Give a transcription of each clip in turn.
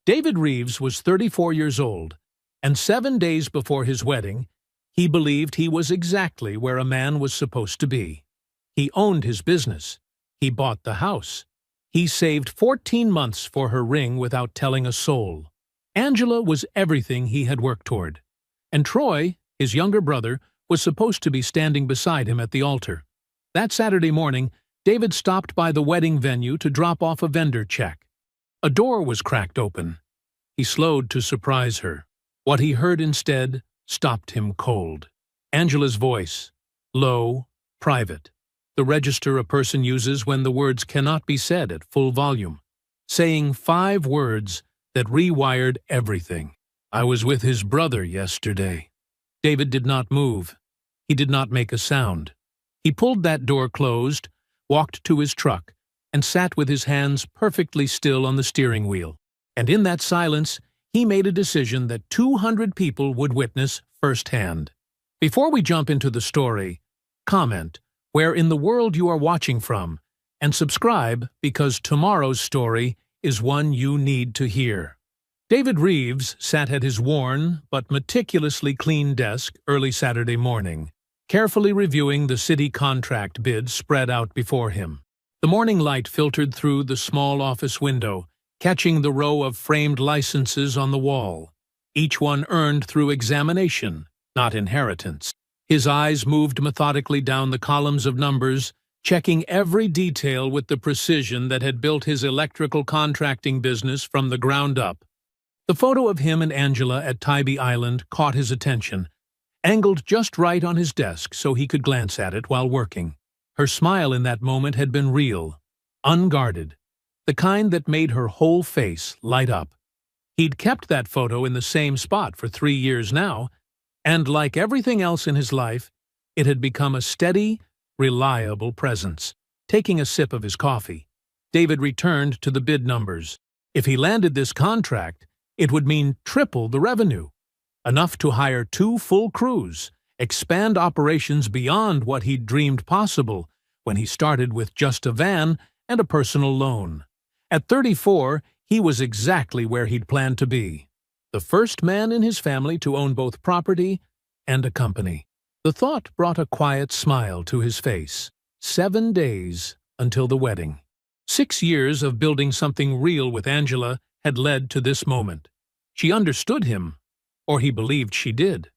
David Reeves was 34 years old, and 7 days before his wedding, he believed he was exactly where a man was supposed to be. He owned his business. He bought the house. He saved 14 months for her ring without telling a soul. Angela was everything he had worked toward. And Troy, his younger brother, was supposed to be standing beside him at the altar. That Saturday morning, David stopped by the wedding venue to drop off a vendor check. A door was cracked open. He slowed to surprise her. What he heard instead stopped him cold. Angela's voice, low, private, the register a person uses when the words cannot be said at full volume, saying 5 words that rewired everything. "I was with his brother yesterday." David did not move. He did not make a sound. He pulled that door closed, walked to his truck, and sat with his hands perfectly still on the steering wheel. And in that silence, he made a decision that 200 people would witness firsthand. Before we jump into the story, comment where in the world you are watching from, and subscribe because tomorrow's story is one you need to hear. David Reeves sat at his worn but meticulously clean desk early Saturday morning, carefully reviewing the city contract bids spread out before him. The morning light filtered through the small office window, catching the row of framed licenses on the wall, each one earned through examination, not inheritance. His eyes moved methodically down the columns of numbers, checking every detail with the precision that had built his electrical contracting business from the ground up. The photo of him and Angela at Tybee Island caught his attention, angled just right on his desk so he could glance at it while working. Her smile in that moment had been real, unguarded, the kind that made her whole face light up. He'd kept that photo in the same spot for 3 years now, and like everything else in his life, it had become a steady, reliable presence. Taking a sip of his coffee, David returned to the bid numbers. If he landed this contract, it would mean triple the revenue, enough to hire 2 full crews, expand operations beyond what he'd dreamed possible when he started with just a van and a personal loan. At 34, he was exactly where he'd planned to be, the first man in his family to own both property and a company. The thought brought a quiet smile to his face. 7 days until the wedding. 6 years of building something real with Angela had led to this moment. She understood him, or he believed she did.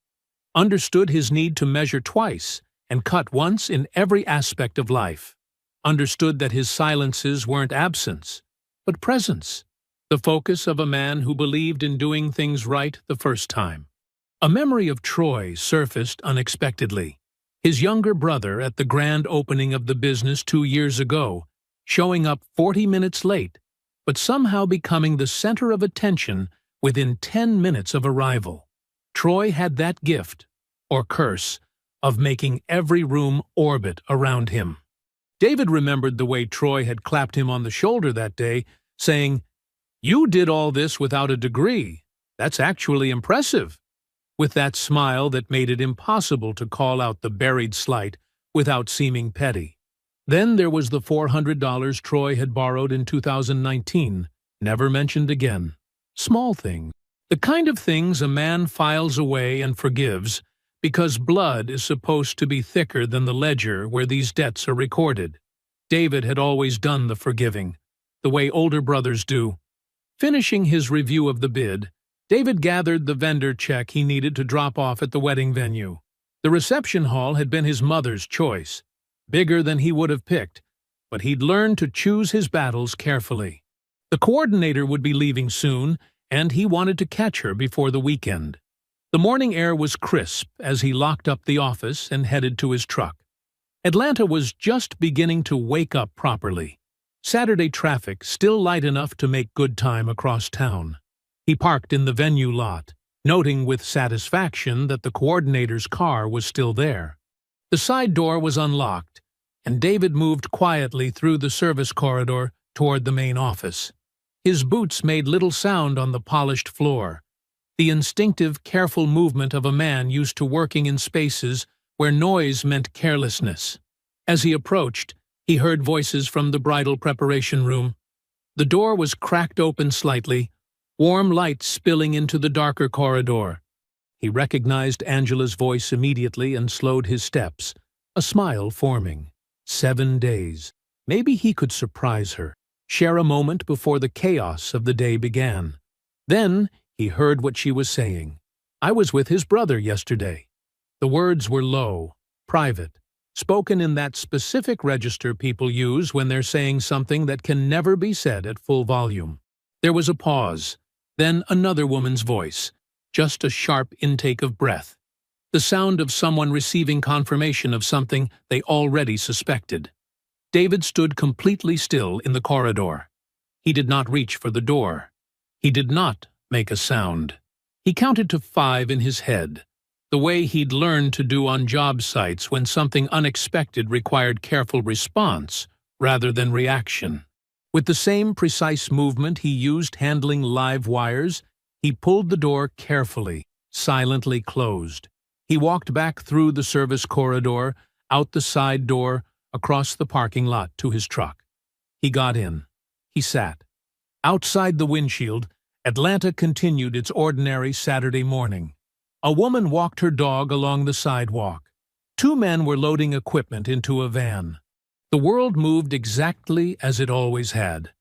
Understood his need to measure twice and cut once in every aspect of life. Understood that his silences weren't absence, but presence. The focus of a man who believed in doing things right the first time. A memory of Troy surfaced unexpectedly. His younger brother at the grand opening of the business 2 years ago, showing up 40 minutes late, but somehow becoming the center of attention within 10 minutes of arrival. Troy had that gift, or curse, of making every room orbit around him. David remembered the way Troy had clapped him on the shoulder that day, saying, "You did all this without a degree. That's actually impressive," with that smile that made it impossible to call out the buried slight without seeming petty. Then there was the $400 Troy had borrowed in 2019, never mentioned again. Small things. The kind of things a man files away and forgives because blood is supposed to be thicker than the ledger where these debts are recorded. David had always done the forgiving, the way older brothers do. Finishing his review of the bid, David gathered the vendor check he needed to drop off at the wedding venue. The reception hall had been his mother's choice, bigger than he would have picked, but he'd learned to choose his battles carefully. The coordinator would be leaving soon, and he wanted to catch her before the weekend. The morning air was crisp as he locked up the office and headed to his truck. Atlanta was just beginning to wake up properly. Saturday traffic still light enough to make good time across town. He parked in the venue lot, noting with satisfaction that the coordinator's car was still there. The side door was unlocked, and David moved quietly through the service corridor toward the main office. His boots made little sound on the polished floor, the instinctive, careful movement of a man used to working in spaces where noise meant carelessness. As he approached, he heard voices from the bridal preparation room. The door was cracked open slightly, warm light spilling into the darker corridor. He recognized Angela's voice immediately and slowed his steps, a smile forming. 7 days. Maybe he could surprise her, share a moment before the chaos of the day began. Then he heard what she was saying. "I was with his brother yesterday." The words were low, private, spoken in that specific register people use when they're saying something that can never be said at full volume. There was a pause, then another woman's voice, just a sharp intake of breath, the sound of someone receiving confirmation of something they already suspected. David stood completely still in the corridor. He did not reach for the door. He did not make a sound. He counted to 5 in his head, the way he'd learned to do on job sites when something unexpected required careful response rather than reaction. With the same precise movement he used handling live wires, he pulled the door carefully, silently closed. He walked back through the service corridor, out the side door, across the parking lot to his truck. He got in. He sat. Outside the windshield, Atlanta continued its ordinary Saturday morning. A woman walked her dog along the sidewalk. 2 men were loading equipment into a van. The world moved exactly as it always had,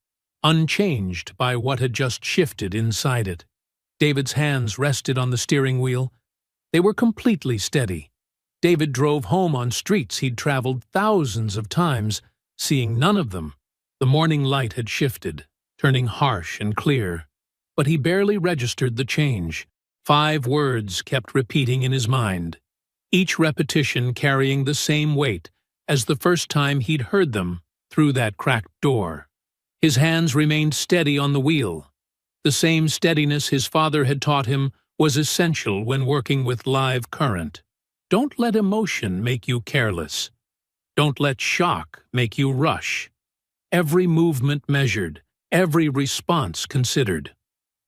unchanged by what had just shifted inside it. David's hands rested on the steering wheel. They were completely steady. David drove home on streets he'd traveled thousands of times, seeing none of them. The morning light had shifted, turning harsh and clear. But he barely registered the change. 5 words kept repeating in his mind, each repetition carrying the same weight as the first time he'd heard them through that cracked door. His hands remained steady on the wheel. The same steadiness his father had taught him was essential when working with live current. Don't let emotion make you careless. Don't let shock make you rush. Every movement measured, every response considered.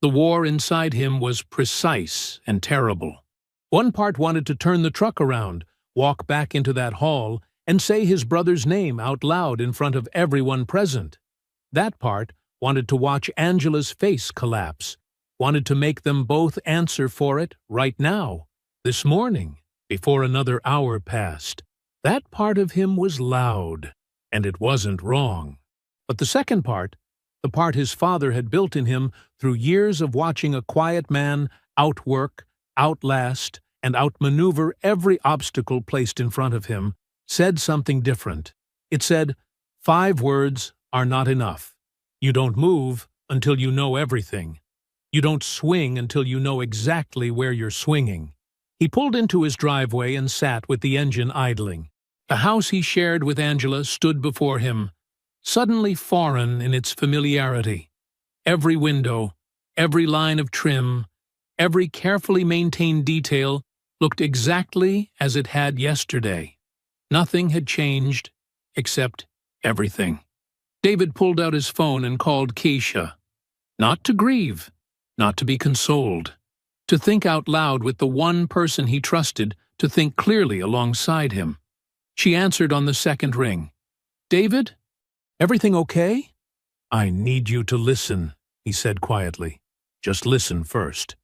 The war inside him was precise and terrible. One part wanted to turn the truck around, walk back into that hall, and say his brother's name out loud in front of everyone present. That part wanted to watch Angela's face collapse, wanted to make them both answer for it right now, this morning, before another hour passed. That part of him was loud, and it wasn't wrong. But the second part, the part his father had built in him through years of watching a quiet man outwork, outlast, and outmaneuver every obstacle placed in front of him, said something different. It said, 5 words are not enough. You don't move until you know everything. You don't swing until you know exactly where you're swinging. He pulled into his driveway and sat with the engine idling. The house he shared with Angela stood before him, suddenly foreign in its familiarity. Every window, every line of trim, every carefully maintained detail looked exactly as it had yesterday. Nothing had changed, except everything. David pulled out his phone and called Keisha. Not to grieve, not to be consoled. To think out loud with the one person he trusted to think clearly alongside him. She answered on the second ring. "David? Everything okay?" "I need you to listen," he said quietly. "Just listen first."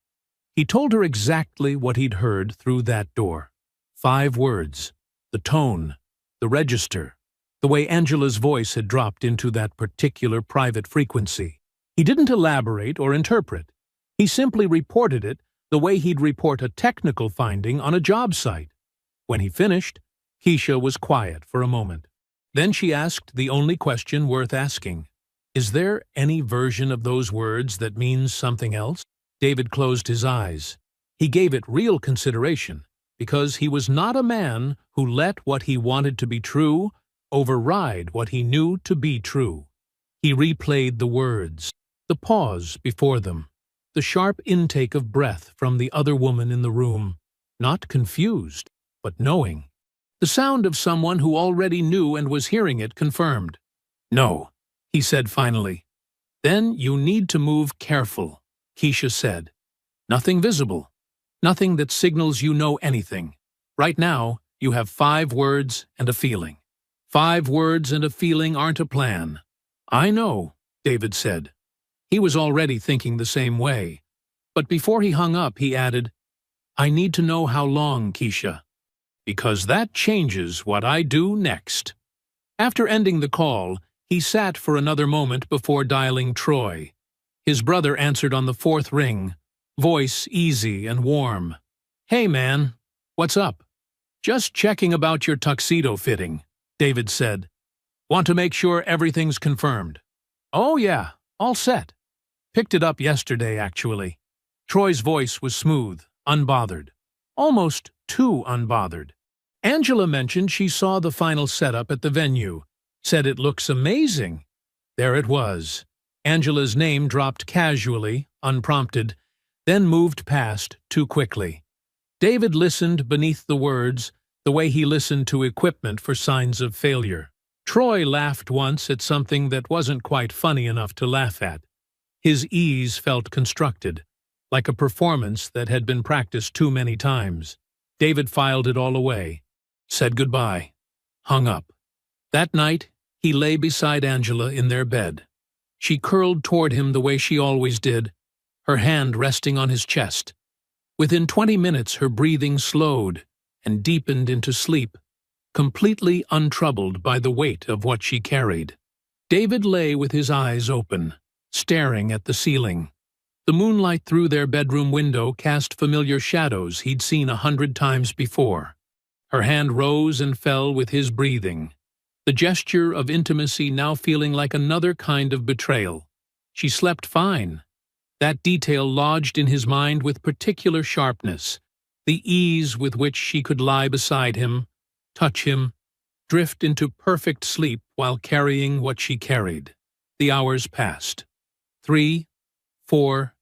He told her exactly what he'd heard through that door. 5 words. The tone, the register, the way Angela's voice had dropped into that particular private frequency. He didn't elaborate or interpret. He simply reported it the way he'd report a technical finding on a job site. When he finished, Keisha was quiet for a moment. Then she asked the only question worth asking. "Is there any version of those words that means something else?" David closed his eyes. He gave it real consideration, because he was not a man who let what he wanted to be true override what he knew to be true. He replayed the words, the pause before them, the sharp intake of breath from the other woman in the room, not confused, but knowing. The sound of someone who already knew and was hearing it confirmed. "No," he said finally. "Then you need to move careful," Keisha said. "Nothing visible. Nothing that signals you know anything. Right now, you have 5 words and a feeling. 5 words and a feeling aren't a plan." "I know," David said. He was already thinking the same way. But before he hung up, he added, "I need to know how long, Keisha, because that changes what I do next." After ending the call, he sat for another moment before dialing Troy. His brother answered on the fourth ring, voice easy and warm. "Hey, man, what's up?" "Just checking about your tuxedo fitting," David said. "Want to make sure everything's confirmed." "Oh, yeah, all set. Picked it up yesterday, actually." Troy's voice was smooth, unbothered. Almost too unbothered. "Angela mentioned she saw the final setup at the venue. Said it looks amazing." There it was. Angela's name dropped casually, unprompted, then moved past too quickly. David listened beneath the words, the way he listened to equipment for signs of failure. Troy laughed once at something that wasn't quite funny enough to laugh at. His ease felt constructed, like a performance that had been practiced too many times. David filed it all away, said goodbye, hung up. That night, he lay beside Angela in their bed. She curled toward him the way she always did, her hand resting on his chest. Within 20 minutes, her breathing slowed and deepened into sleep, completely untroubled by the weight of what she carried. David lay with his eyes open, staring at the ceiling. The moonlight through their bedroom window cast familiar shadows he'd seen 100 times before. Her hand rose and fell with his breathing, the gesture of intimacy now feeling like another kind of betrayal. She slept fine. That detail lodged in his mind with particular sharpness, the ease with which she could lie beside him, touch him, drift into perfect sleep while carrying what she carried. The hours passed. 3, 4.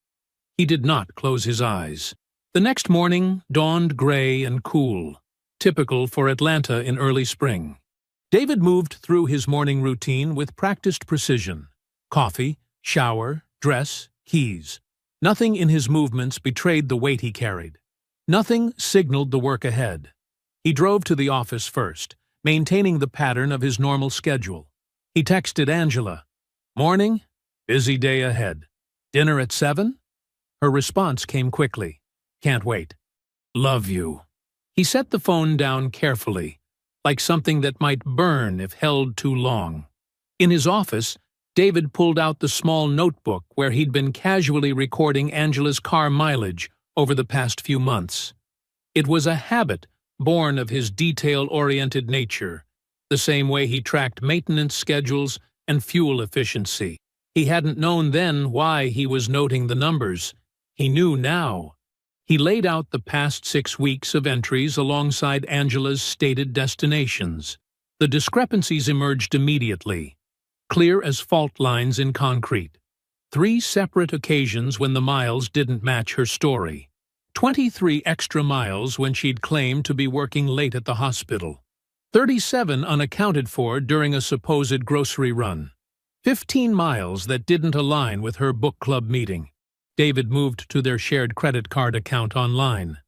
He did not close his eyes. The next morning dawned gray and cool, typical for Atlanta in early spring. David moved through his morning routine with practiced precision. Coffee, shower, dress, keys. Nothing in his movements betrayed the weight he carried. Nothing signaled the work ahead. He drove to the office first, maintaining the pattern of his normal schedule. He texted Angela, "Morning, busy day ahead. Dinner at 7? Her response came quickly, "Can't wait. Love you." He set the phone down carefully, like something that might burn if held too long. In his office, David pulled out the small notebook where he'd been casually recording Angela's car mileage over the past few months. It was a habit born of his detail-oriented nature, the same way he tracked maintenance schedules and fuel efficiency. He hadn't known then why he was noting the numbers. He knew now. He laid out the past 6 weeks of entries alongside Angela's stated destinations. The discrepancies emerged immediately, clear as fault lines in concrete. 3 separate occasions when the miles didn't match her story. 23 extra miles when she'd claimed to be working late at the hospital. 37 unaccounted for during a supposed grocery run. 15 miles that didn't align with her book club meeting. David moved to their shared credit card account online.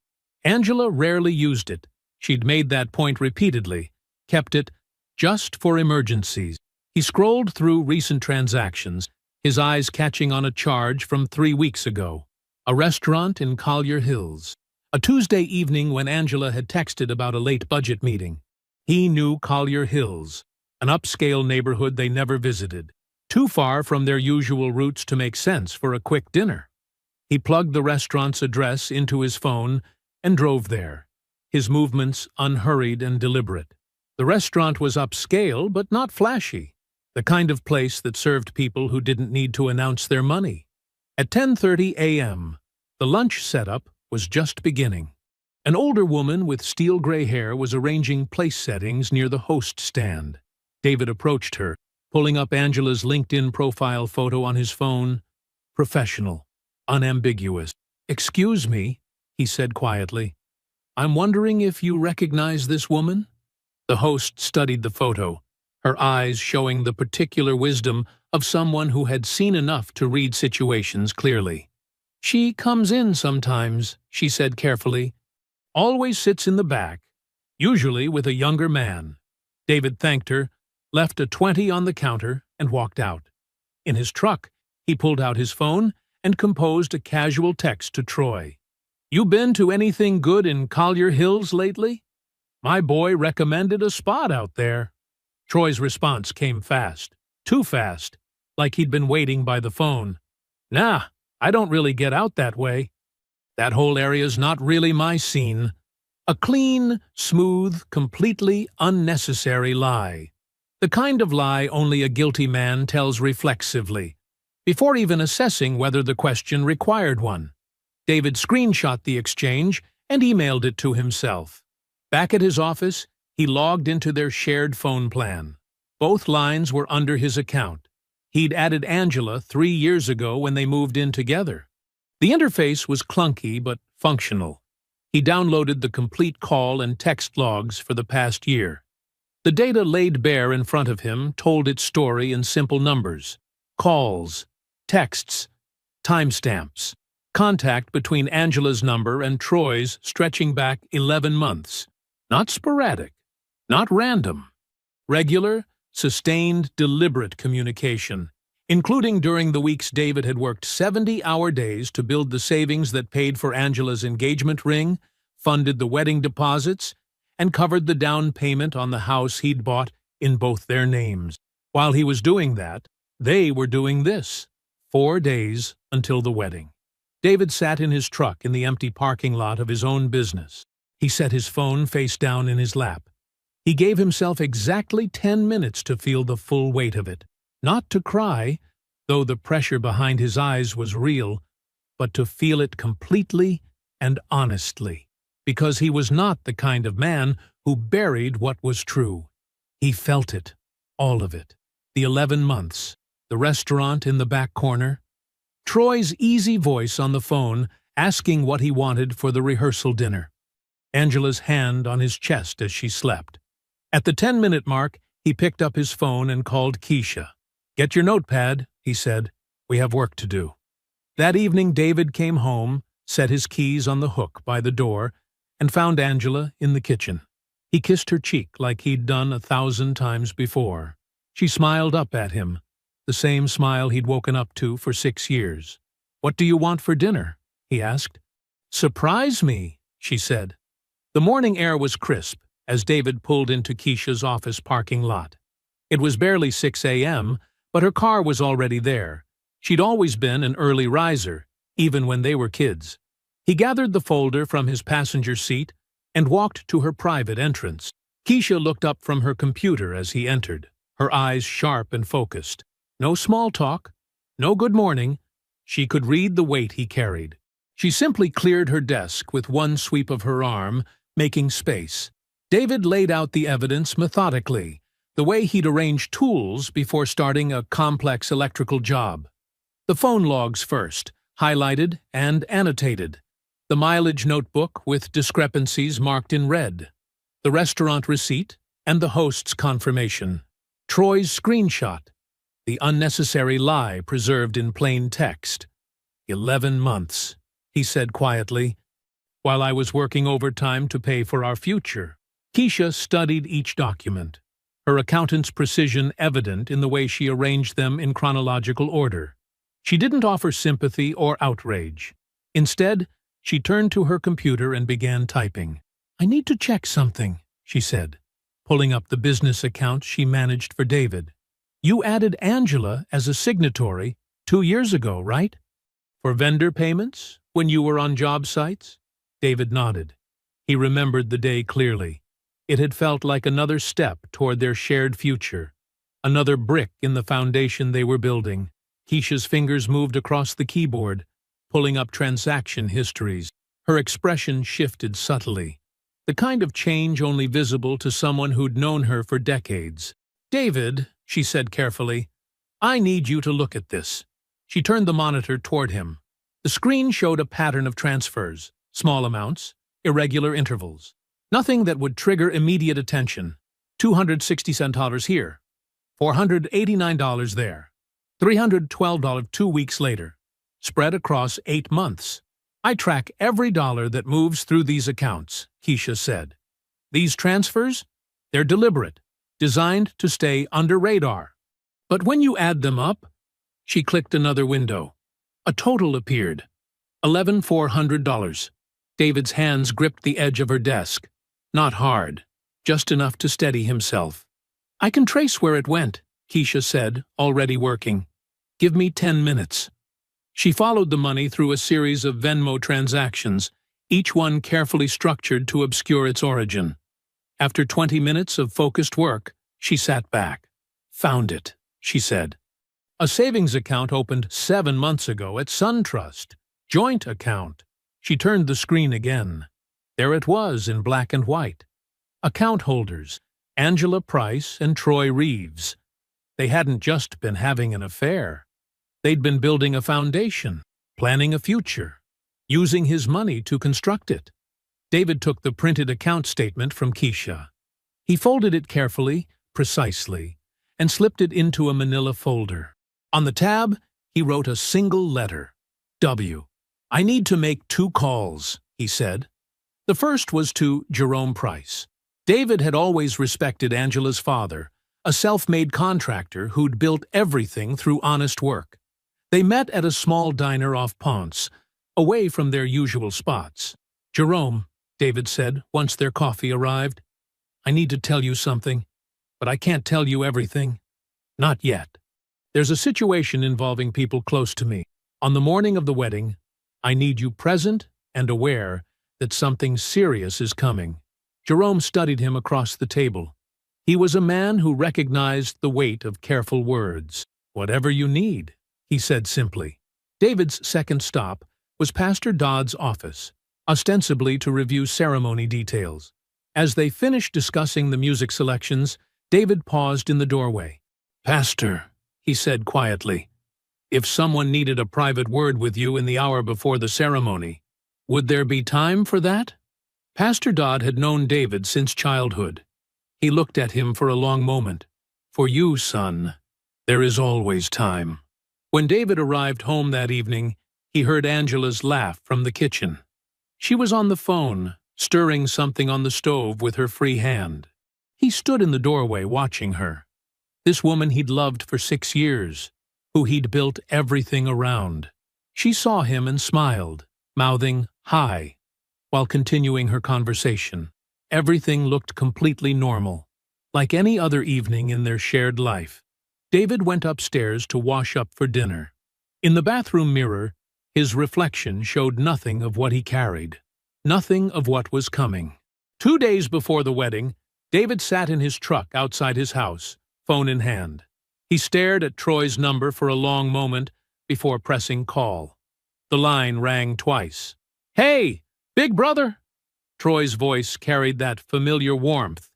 Angela rarely used it. She'd made that point repeatedly, kept it just for emergencies. He scrolled through recent transactions, his eyes catching on a charge from 3 weeks ago. A restaurant in Collier Hills. A Tuesday evening when Angela had texted about a late budget meeting. He knew Collier Hills, an upscale neighborhood they never visited, too far from their usual routes to make sense for a quick dinner. He plugged the restaurant's address into his phone and drove there, his movements unhurried and deliberate. The restaurant was upscale but not flashy, the kind of place that served people who didn't need to announce their money. At 10:30 a.m., the lunch setup was just beginning. An older woman with steel-gray hair was arranging place settings near the host stand. David approached her, pulling up Angela's LinkedIn profile photo on his phone. Professional, unambiguous. "Excuse me," he said quietly. "I'm wondering if you recognize this woman?" The host studied the photo, her eyes showing the particular wisdom of someone who had seen enough to read situations clearly. "She comes in sometimes," she said carefully. "Always sits in the back, usually with a younger man." David thanked her, left a 20 on the counter, and walked out. In his truck, He pulled out his phone and composed a casual text to Troy. "You been to anything good in Collier Hills lately? My boy recommended a spot out there." Troy's response came fast. Too fast, like he'd been waiting by the phone. "Nah, I don't really get out that way. That whole area's not really my scene." A clean, smooth, completely unnecessary lie. The kind of lie only a guilty man tells reflexively, before even assessing whether the question required one. David screenshot the exchange and emailed it to himself. Back at his office, he logged into their shared phone plan. Both lines were under his account. He'd added Angela 3 years ago when they moved in together. The interface was clunky but functional. He downloaded the complete call and text logs for the past year. The data laid bare in front of him told its story in simple numbers. Calls, texts, timestamps, contact between Angela's number and Troy's stretching back 11 months. Not sporadic, not random. Regular, sustained, deliberate communication, including during the weeks David had worked 70-hour days to build the savings that paid for Angela's engagement ring, funded the wedding deposits, and covered the down payment on the house he'd bought in both their names. While he was doing that, they were doing this. 4 days until the wedding. David sat in his truck in the empty parking lot of his own business. He set his phone face down in his lap. He gave himself exactly 10 minutes to feel the full weight of it. Not to cry, though the pressure behind his eyes was real, but to feel it completely and honestly, because he was not the kind of man who buried what was true. He felt it, all of it. The 11 months, the restaurant in the back corner, Troy's easy voice on the phone asking what he wanted for the rehearsal dinner, Angela's hand on his chest as she slept. At the 10-minute mark, he picked up his phone and called Keisha. "Get your notepad," he said. "We have work to do." That evening, David came home, set his keys on the hook by the door, and found Angela in the kitchen. He kissed her cheek like he'd done 1,000 times before. She smiled up at him, the same smile he'd woken up to for 6 years. "What do you want for dinner?" he asked. "Surprise me," she said. The morning air was crisp as David pulled into Keisha's office parking lot. It was barely 6 a.m., but her car was already there. She'd always been an early riser, even when they were kids. He gathered the folder from his passenger seat and walked to her private entrance. Keisha looked up from her computer as he entered, her eyes sharp and focused. No small talk, no good morning. She could read the weight he carried. She simply cleared her desk with one sweep of her arm, making space. David laid out the evidence methodically, the way he'd arrange tools before starting a complex electrical job. The phone logs first, highlighted and annotated. The mileage notebook with discrepancies marked in red. The restaurant receipt and the host's confirmation. Troy's screenshot. The unnecessary lie preserved in plain text. 11 months, he said quietly, while I was working overtime to pay for our future. Keisha studied each document, her accountant's precision evident in the way she arranged them in chronological order. She didn't offer sympathy or outrage. Instead, she turned to her computer and began typing. "I need to check something," she said, pulling up the business account she managed for David. "You added Angela as a signatory 2 years ago, right? For vendor payments, when you were on job sites?" David nodded. He remembered the day clearly. It had felt like another step toward their shared future, another brick in the foundation they were building. Keisha's fingers moved across the keyboard, pulling up transaction histories. Her expression shifted subtly, the kind of change only visible to someone who'd known her for decades. "David," she said carefully, "I need you to look at this." She turned the monitor toward him. The screen showed a pattern of transfers, small amounts, irregular intervals. Nothing that would trigger immediate attention. $267 here, $489 there, $312 2 weeks later, spread across 8 months. "I track every dollar that moves through these accounts," Keisha said. "These transfers, they're deliberate, designed to stay under radar. But when you add them up, She clicked another window. A total appeared. $11,400. David's hands gripped the edge of her desk. Not hard, just enough to steady himself. "I can trace where it went," Keisha said, already working. "Give me 10 minutes." She followed the money through a series of Venmo transactions, each one carefully structured to obscure its origin. After 20 minutes of focused work, she sat back. "Found it," she said. A savings account opened 7 months ago at SunTrust. Joint account. She turned the screen again. There it was in black and white. Account holders, Angela Price and Troy Reeves. They hadn't just been having an affair. They'd been building a foundation, planning a future, using his money to construct it. David took the printed account statement from Keisha. He folded it carefully, precisely, and slipped it into a manila folder. On the tab, he wrote a single letter. W. "I need to make 2 calls," he said. The first was to Jerome Price. David had always respected Angela's father, a self-made contractor who'd built everything through honest work. They met at a small diner off Ponce, away from their usual spots. "Jerome," David said once their coffee arrived, "I need to tell you something, but I can't tell you everything. Not yet. There's a situation involving people close to me. On the morning of the wedding, I need you present and aware that something serious is coming." Jerome studied him across the table. He was a man who recognized the weight of careful words. "Whatever you need," he said simply. David's second stop was Pastor Dodd's office, ostensibly to review ceremony details. As they finished discussing the music selections, David paused in the doorway. "Pastor," he said quietly, "if someone needed a private word with you in the hour before the ceremony, would there be time for that?" Pastor Dodd had known David since childhood. He looked at him for a long moment. "For you, son, there is always time." When David arrived home that evening, he heard Angela's laugh from the kitchen. She was on the phone, stirring something on the stove with her free hand. He stood in the doorway watching her. This woman he'd loved for 6 years, who he'd built everything around. She saw him and smiled, mouthing "hi," while continuing her conversation. Everything looked completely normal, like any other evening in their shared life. David went upstairs to wash up for dinner. In the bathroom mirror, his reflection showed nothing of what he carried, nothing of what was coming. 2 days before the wedding, David sat in his truck outside his house, phone in hand. He stared at Troy's number for a long moment before pressing call. The line rang twice. "Hey, big brother!" Troy's voice carried that familiar warmth,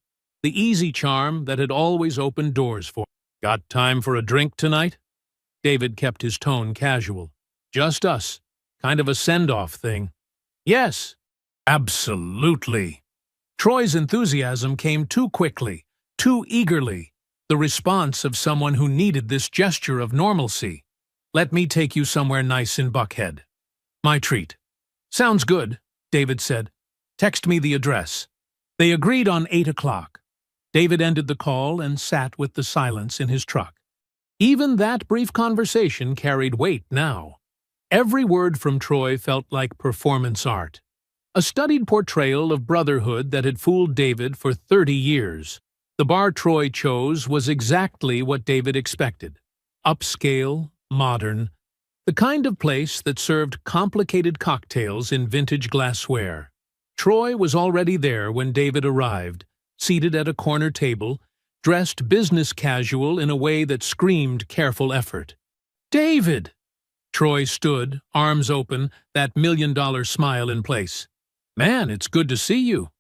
the easy charm that had always opened doors for him. "Got time for a drink tonight?" David kept his tone casual. "Just us. Kind of a send-off thing." "Yes." "Absolutely." Troy's enthusiasm came too quickly, too eagerly, the response of someone who needed this gesture of normalcy. "Let me take you somewhere nice in Buckhead." "My treat." "Sounds good," David said. "Text me the address." They agreed on 8 o'clock. David ended the call and sat with the silence in his truck. Even that brief conversation carried weight now. Every word from Troy felt like performance art. A studied portrayal of brotherhood that had fooled David for 30 years. The bar Troy chose was exactly what David expected. Upscale, modern, the kind of place that served complicated cocktails in vintage glassware. Troy was already there when David arrived, seated at a corner table, dressed business casual in a way that screamed careful effort. "David!" Troy stood, arms open, that million-dollar smile in place. "Man, it's good to see you."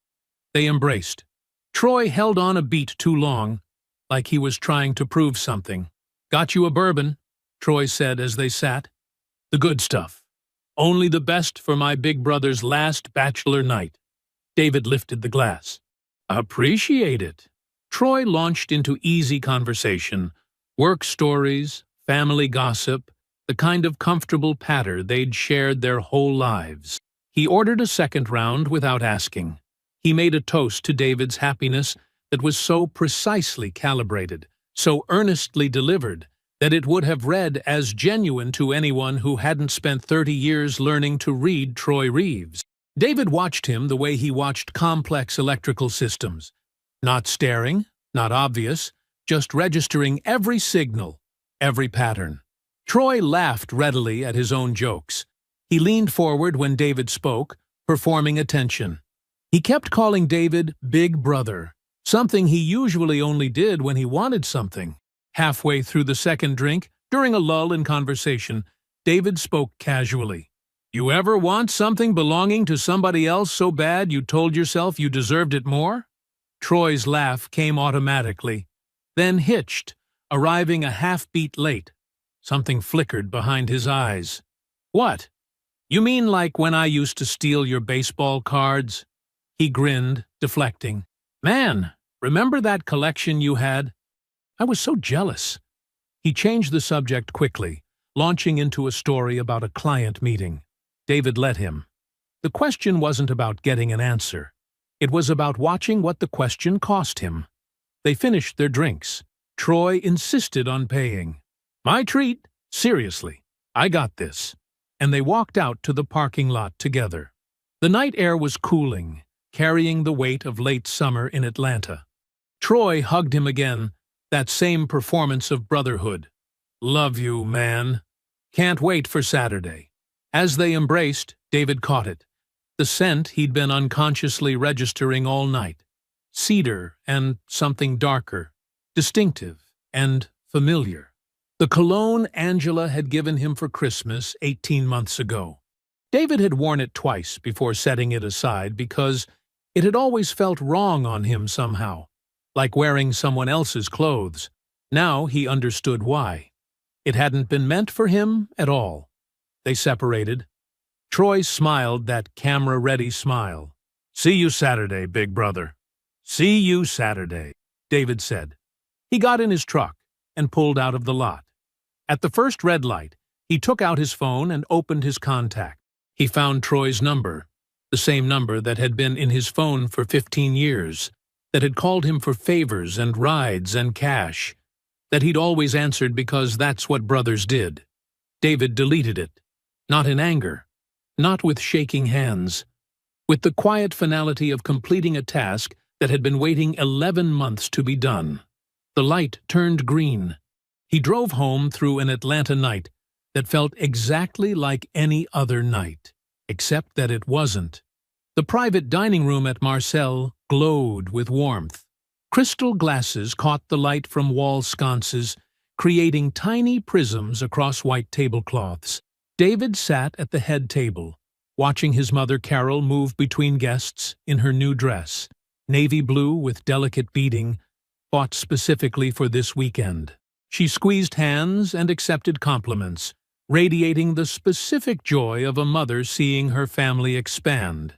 They embraced. Troy held on a beat too long, like he was trying to prove something. "Got you a bourbon," Troy said as they sat. "The good stuff. Only the best for my big brother's last bachelor night." David lifted the glass. "Appreciate it." Troy launched into easy conversation, work stories, family gossip, the kind of comfortable patter they'd shared their whole lives. He ordered a second round without asking. He made a toast to David's happiness that was so precisely calibrated, so earnestly delivered, that it would have read as genuine to anyone who hadn't spent 30 years learning to read Troy Reeves. David watched him the way he watched complex electrical systems. Not staring, not obvious, just registering every signal, every pattern. Troy laughed readily at his own jokes. He leaned forward when David spoke, performing attention. He kept calling David Big Brother, something he usually only did when he wanted something. Halfway through the second drink, during a lull in conversation, David spoke casually. "You ever want something belonging to somebody else so bad you told yourself you deserved it more?" Troy's laugh came automatically, then hitched, arriving a half-beat late. Something flickered behind his eyes. "What? You mean like when I used to steal your baseball cards?" He grinned, deflecting. "Man, remember that collection you had? I was so jealous." He changed the subject quickly, launching into a story about a client meeting. David let him. The question wasn't about getting an answer. It was about watching what the question cost him. They finished their drinks. Troy insisted on paying. "My treat. Seriously. I got this." And they walked out to the parking lot together. The night air was cooling, carrying the weight of late summer in Atlanta. Troy hugged him again, that same performance of brotherhood. "Love you, man. Can't wait for Saturday." As they embraced, David caught it. The scent he'd been unconsciously registering all night. Cedar and something darker, distinctive and familiar. The cologne Angela had given him for Christmas 18 months ago. David had worn it twice before setting it aside because it had always felt wrong on him somehow, like wearing someone else's clothes. Now he understood why. It hadn't been meant for him at all. They separated. Troy smiled that camera-ready smile. "See you Saturday, big brother." "See you Saturday," David said. He got in his truck and pulled out of the lot. At the first red light, he took out his phone and opened his contact. He found Troy's number, the same number that had been in his phone for 15 years, that had called him for favors and rides and cash, that he'd always answered because that's what brothers did. David deleted it, not in anger, not with shaking hands, with the quiet finality of completing a task that had been waiting 11 months to be done. The light turned green. He drove home through an Atlanta night that felt exactly like any other night, except that it wasn't. The private dining room at Marcel glowed with warmth. Crystal glasses caught the light from wall sconces, creating tiny prisms across white tablecloths. David sat at the head table, watching his mother Carol move between guests in her new dress, navy blue with delicate beading, bought specifically for this weekend. She squeezed hands and accepted compliments, radiating the specific joy of a mother seeing her family expand.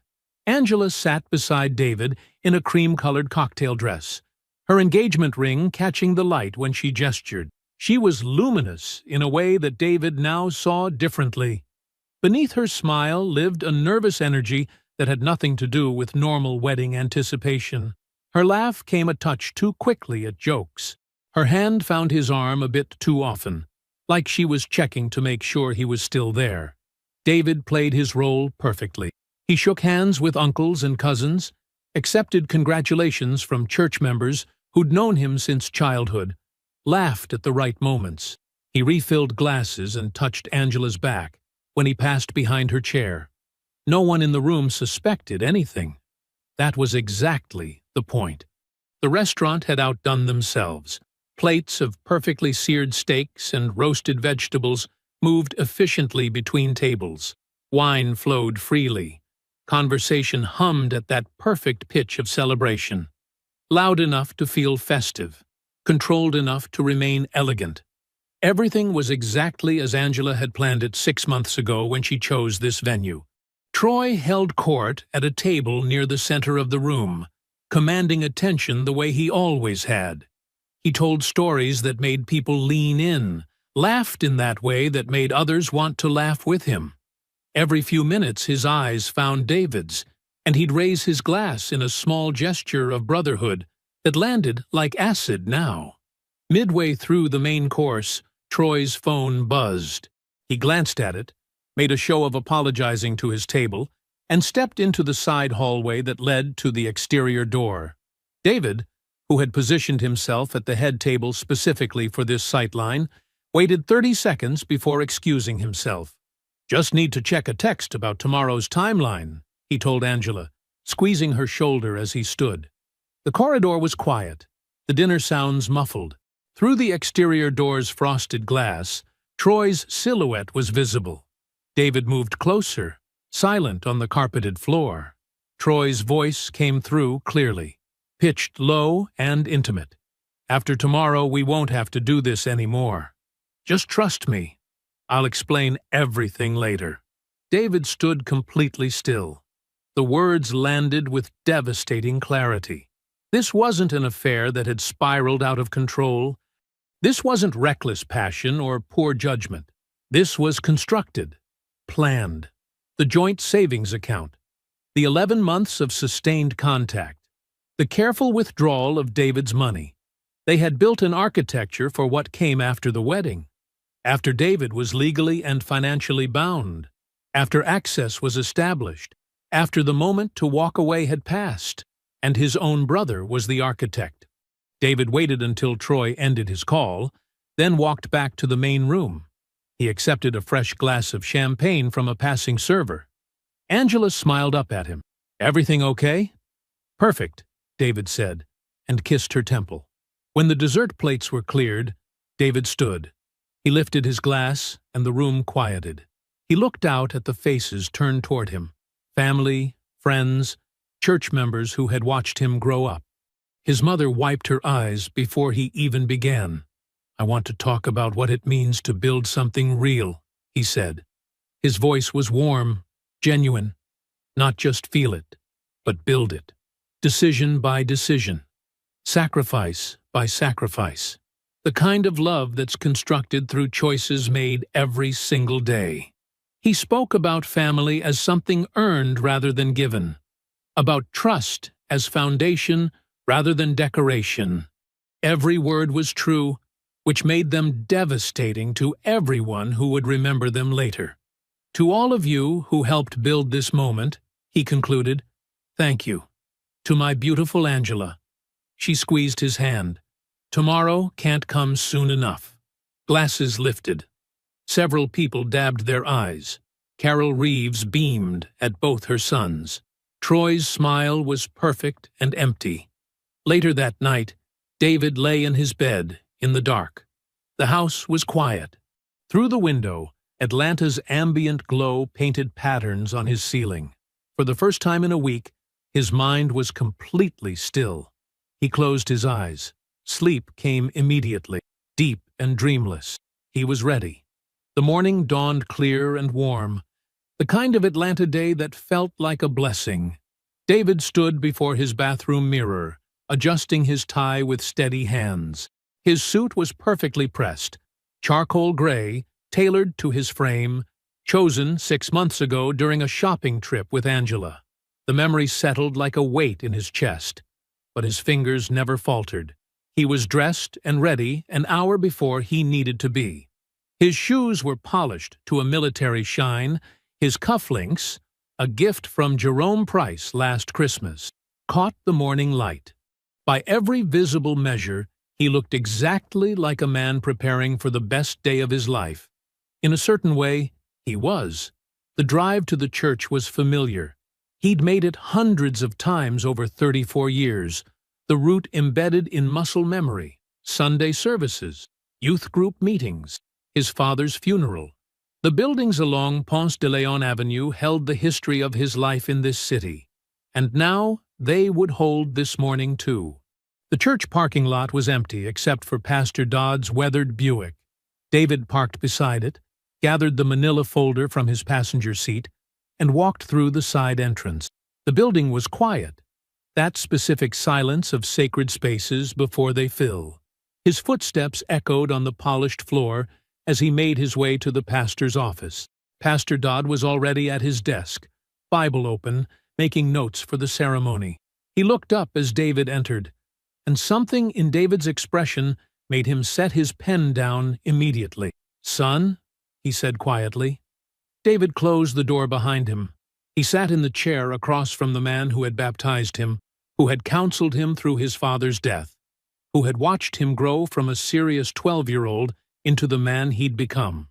Angela sat beside David in a cream-colored cocktail dress, her engagement ring catching the light when she gestured. She was luminous in a way that David now saw differently. Beneath her smile lived a nervous energy that had nothing to do with normal wedding anticipation. Her laugh came a touch too quickly at jokes. Her hand found his arm a bit too often, like she was checking to make sure he was still there. David played his role perfectly. He shook hands with uncles and cousins, accepted congratulations from church members who'd known him since childhood, laughed at the right moments. He refilled glasses and touched Angela's back when he passed behind her chair. No one in the room suspected anything. That was exactly the point. The restaurant had outdone themselves. Plates of perfectly seared steaks and roasted vegetables moved efficiently between tables. Wine flowed freely. Conversation hummed at that perfect pitch of celebration. Loud enough to feel festive, controlled enough to remain elegant. Everything was exactly as Angela had planned it 6 months ago when she chose this venue. Troy held court at a table near the center of the room, commanding attention the way he always had. He told stories that made people lean in, laughed in that way that made others want to laugh with him. Every few minutes his eyes found David's, and he'd raise his glass in a small gesture of brotherhood that landed like acid now. Midway through the main course, Troy's phone buzzed. He glanced at it, made a show of apologizing to his table, and stepped into the side hallway that led to the exterior door. David, who had positioned himself at the head table specifically for this sightline, waited 30 seconds before excusing himself. "Just need to check a text about tomorrow's timeline," he told Angela, squeezing her shoulder as he stood. The corridor was quiet, the dinner sounds muffled. Through the exterior door's frosted glass, Troy's silhouette was visible. David moved closer, silent on the carpeted floor. Troy's voice came through clearly, pitched low and intimate. "After tomorrow, we won't have to do this anymore. Just trust me. I'll explain everything later." David stood completely still. The words landed with devastating clarity. This wasn't an affair that had spiraled out of control. This wasn't reckless passion or poor judgment. This was constructed, planned. The joint savings account, the 11 months of sustained contact, the careful withdrawal of David's money. They had built an architecture for what came after the wedding, after David was legally and financially bound, after access was established, after the moment to walk away had passed, and his own brother was the architect. David waited until Troy ended his call, then walked back to the main room. He accepted a fresh glass of champagne from a passing server. Angela smiled up at him. "Everything okay?" "Perfect," David said, and kissed her temple. When the dessert plates were cleared, David stood. He lifted his glass, and the room quieted. He looked out at the faces turned toward him. Family, friends, church members who had watched him grow up. His mother wiped her eyes before he even began. "I want to talk about what it means to build something real," he said. His voice was warm, genuine. Not just feel it, but build it. Decision by decision. Sacrifice by sacrifice. The kind of love that's constructed through choices made every single day. He spoke about family as something earned rather than given. About trust as foundation rather than decoration. Every word was true, which made them devastating to everyone who would remember them later. "To all of you who helped build this moment," he concluded, "thank you. To my beautiful Angela." She squeezed his hand. "Tomorrow can't come soon enough." Glasses lifted. Several people dabbed their eyes. Carol Reeves beamed at both her sons. Troy's smile was perfect and empty. Later that night, David lay in his bed, in the dark. The house was quiet. Through the window, Atlanta's ambient glow painted patterns on his ceiling. For the first time in a week, his mind was completely still. He closed his eyes. Sleep came immediately, deep and dreamless. He was ready. The morning dawned clear and warm, the kind of Atlanta day that felt like a blessing. David stood before his bathroom mirror, adjusting his tie with steady hands. His suit was perfectly pressed, charcoal gray, tailored to his frame, chosen 6 months ago during a shopping trip with Angela. The memory settled like a weight in his chest, but his fingers never faltered. He was dressed and ready an hour before he needed to be. His shoes were polished to a military shine, his cufflinks, a gift from Jerome Price last Christmas, caught the morning light. By every visible measure, he looked exactly like a man preparing for the best day of his life. In a certain way, he was. The drive to the church was familiar. He'd made it hundreds of times over 34 years, the route embedded in muscle memory, Sunday services, youth group meetings, his father's funeral. The buildings along Ponce de Leon Avenue held the history of his life in this city, and now they would hold this morning too. The church parking lot was empty except for Pastor Dodd's weathered Buick. David parked beside it, gathered the manila folder from his passenger seat, and walked through the side entrance. The building was quiet, that specific silence of sacred spaces before they fill. His footsteps echoed on the polished floor as he made his way to the pastor's office. Pastor Dodd was already at his desk, Bible open, making notes for the ceremony. He looked up as David entered, and something in David's expression made him set his pen down immediately. "Son," he said quietly. David closed the door behind him. He sat in the chair across from the man who had baptized him, who had counseled him through his father's death, who had watched him grow from a serious 12-year-old into the man he'd become.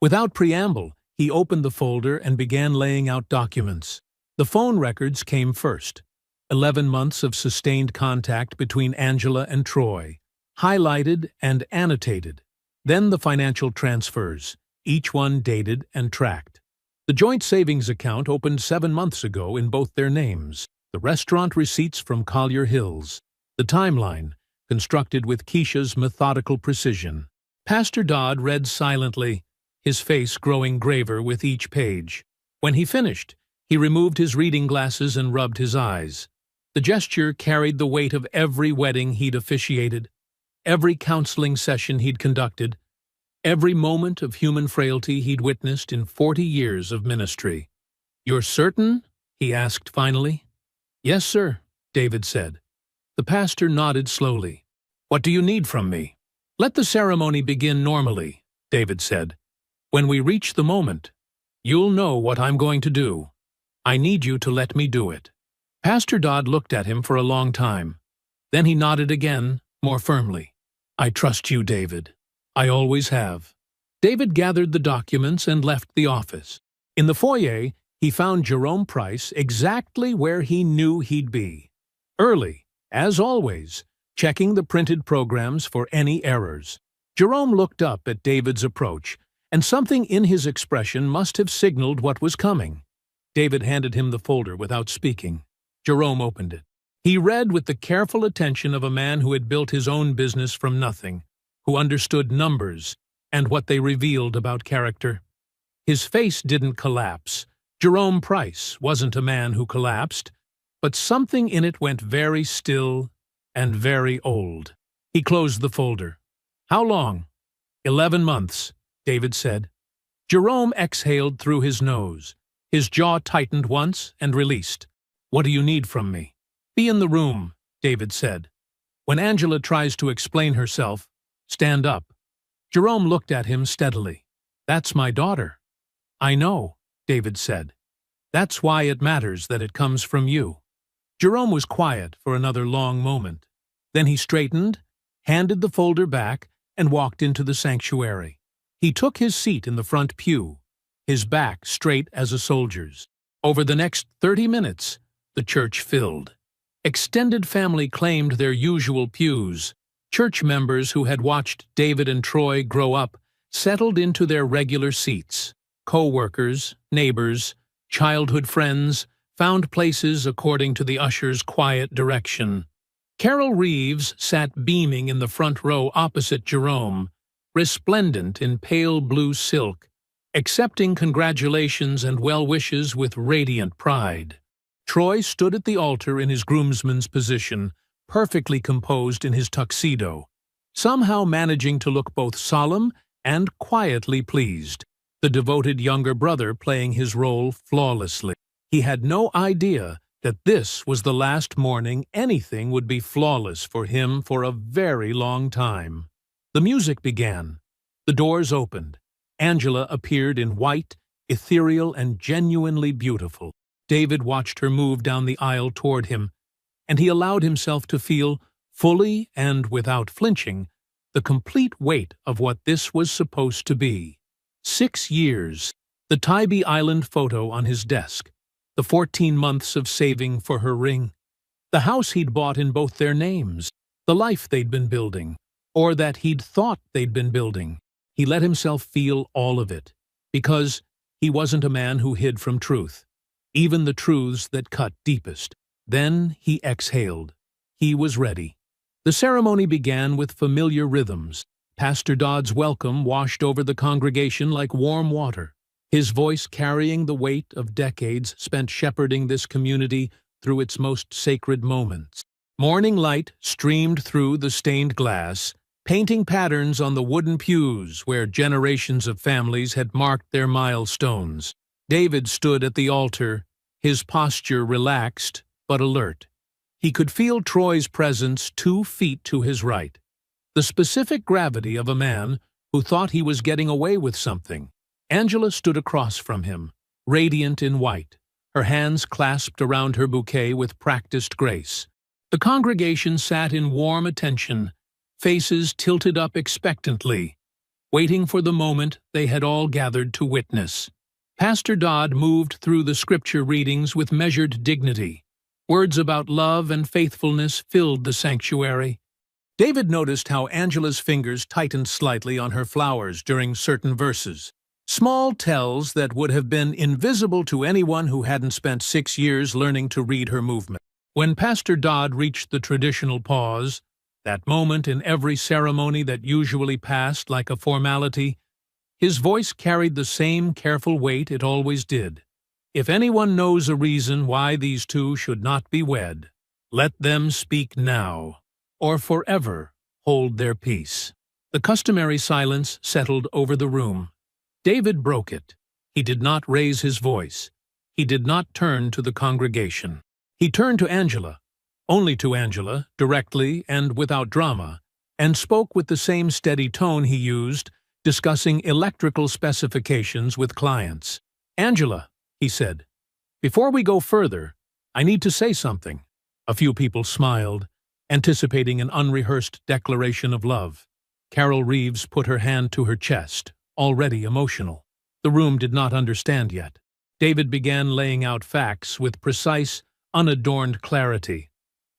Without preamble, he opened the folder and began laying out documents. The phone records came first. 11 months of sustained contact between Angela and Troy, highlighted and annotated. Then the financial transfers, each one dated and tracked. The joint savings account opened 7 months ago in both their names. The restaurant receipts from Collier Hills. The timeline, constructed with Keisha's methodical precision. Pastor Dodd read silently, his face growing graver with each page. When he finished, he removed his reading glasses and rubbed his eyes. The gesture carried the weight of every wedding he'd officiated, every counseling session he'd conducted, every moment of human frailty he'd witnessed in 40 years of ministry. "You're certain?" he asked finally. "Yes, sir," David said. The pastor nodded slowly. "What do you need from me?" "Let the ceremony begin normally," David said. "When we reach the moment, you'll know what I'm going to do. I need you to let me do it." Pastor Dodd looked at him for a long time. Then he nodded again, more firmly. "I trust you, David. I always have." David gathered the documents and left the office. In the foyer, he found Jerome Price exactly where he knew he'd be. Early, as always, checking the printed programs for any errors. Jerome looked up at David's approach, and something in his expression must have signaled what was coming. David handed him the folder without speaking. Jerome opened it. He read with the careful attention of a man who had built his own business from nothing, who understood numbers and what they revealed about character. His face didn't collapse. Jerome Price wasn't a man who collapsed, but something in it went very still and very old. He closed the folder. "How long?" 11 months, David said. Jerome exhaled through his nose. His jaw tightened once and released. "What do you need from me?" "Be in the room," David said. "When Angela tries to explain herself, stand up." Jerome looked at him steadily. "That's my daughter." "I know," David said. "That's why it matters that it comes from you." Jerome was quiet for another long moment. Then he straightened, handed the folder back, and walked into the sanctuary. He took his seat in the front pew, his back straight as a soldier's. Over the next 30 minutes, the church filled. Extended family claimed their usual pews. Church members who had watched David and Troy grow up settled into their regular seats. Co-workers, neighbors, childhood friends found places according to the usher's quiet direction. Carol Reeves sat beaming in the front row opposite Jerome, resplendent in pale blue silk, accepting congratulations and well-wishes with radiant pride. Troy stood at the altar in his groomsman's position, perfectly composed in his tuxedo, somehow managing to look both solemn and quietly pleased, the devoted younger brother playing his role flawlessly. He had no idea that this was the last morning anything would be flawless for him for a very long time. The music began. The doors opened. Angela appeared in white, ethereal, and genuinely beautiful. David watched her move down the aisle toward him, and he allowed himself to feel, fully and without flinching, the complete weight of what this was supposed to be. 6 years, the Tybee Island photo on his desk, the 14 months of saving for her ring, the house he'd bought in both their names, the life they'd been building, or that he'd thought they'd been building. He let himself feel all of it, because he wasn't a man who hid from truth, even the truths that cut deepest. Then he exhaled. He was ready. The ceremony began with familiar rhythms. Pastor Dodd's welcome washed over the congregation like warm water, his voice carrying the weight of decades spent shepherding this community through its most sacred moments. Morning light streamed through the stained glass, painting patterns on the wooden pews where generations of families had marked their milestones. David stood at the altar, his posture relaxed but alert. He could feel Troy's presence 2 feet to his right. the specific gravity of a man who thought he was getting away with something. Angela stood across from him, radiant in white, her hands clasped around her bouquet with practiced grace. The congregation sat in warm attention, faces tilted up expectantly, waiting for the moment they had all gathered to witness. Pastor Dodd moved through the scripture readings with measured dignity. Words about love and faithfulness filled the sanctuary. David noticed how Angela's fingers tightened slightly on her flowers during certain verses. Small tells that would have been invisible to anyone who hadn't spent 6 years learning to read her movement. When Pastor Dodd reached the traditional pause, that moment in every ceremony that usually passed like a formality, his voice carried the same careful weight it always did. If anyone knows a reason why these two should not be wed, let them speak now, or forever hold their peace. The customary silence settled over the room. David broke it. He did not raise his voice. He did not turn to the congregation. He turned to Angela, only to Angela, directly and without drama, and spoke with the same steady tone he used, discussing electrical specifications with clients. "Angela," he said, "before we go further, I need to say something." A few people smiled, anticipating an unrehearsed declaration of love. Carol Reeves put her hand to her chest, already emotional. The room did not understand yet. David began laying out facts with precise, unadorned clarity.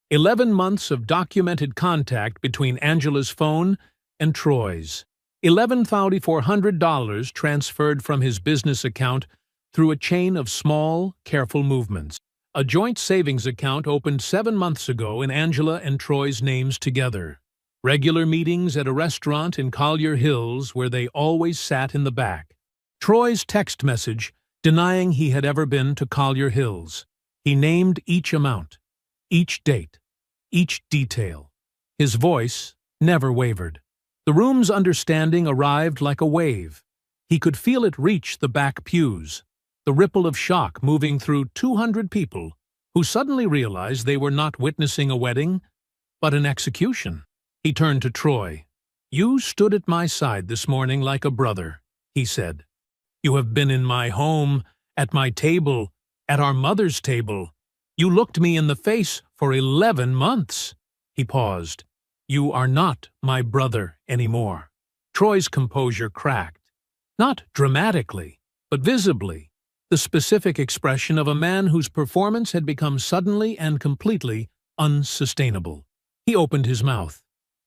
11 months of documented contact between Angela's phone and Troy's. $11,400 transferred from his business account through a chain of small, careful movements. A joint savings account opened 7 months ago in Angela and Troy's names together. Regular meetings at a restaurant in Collier Hills where they always sat in the back. Troy's text message denying he had ever been to Collier Hills. He named each amount, each date, each detail. His voice never wavered. The room's understanding arrived like a wave. He could feel it reach the back pews, the ripple of shock moving through 200 people who suddenly realized they were not witnessing a wedding, but an execution. He turned to Troy. "You stood at my side this morning like a brother," he said. "You have been in my home, at my table, at our mother's table. You looked me in the face for 11 months. He paused. "You are not my brother anymore." Troy's composure cracked. Not dramatically, but visibly, the specific expression of a man whose performance had become suddenly and completely unsustainable. He opened his mouth.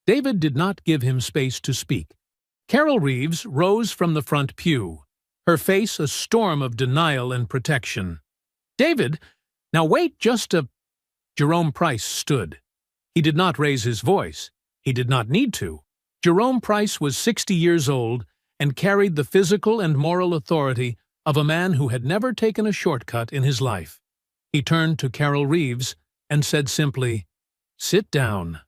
David did not give him space to speak. Carol Reeves rose from the front pew, her face a storm of denial and protection. "David, now wait just a—" Jerome Price stood. He did not raise his voice. He did not need to. Jerome Price was 60 years old and carried the physical and moral authority of a man who had never taken a shortcut in his life. He turned to Carol Reeves and said simply, "Sit down."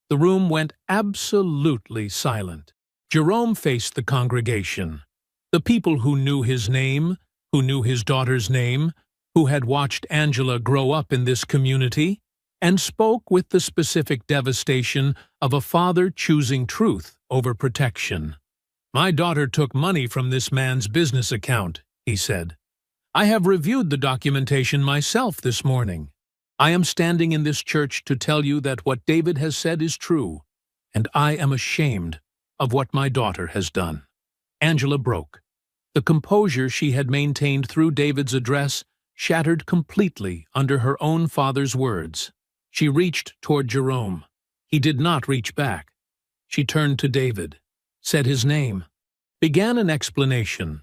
The room went absolutely silent. Jerome faced the congregation, the people who knew his name, who knew his daughter's name, who had watched Angela grow up in this community, and spoke with the specific devastation of a father choosing truth over protection. "My daughter took money from this man's business account," he said. "I have reviewed the documentation myself this morning. I am standing in this church to tell you that what David has said is true, and I am ashamed of what my daughter has done." Angela broke. The composure she had maintained through David's address shattered completely under her own father's words. She reached toward Jerome. He did not reach back. She turned to David, said his name, began an explanation,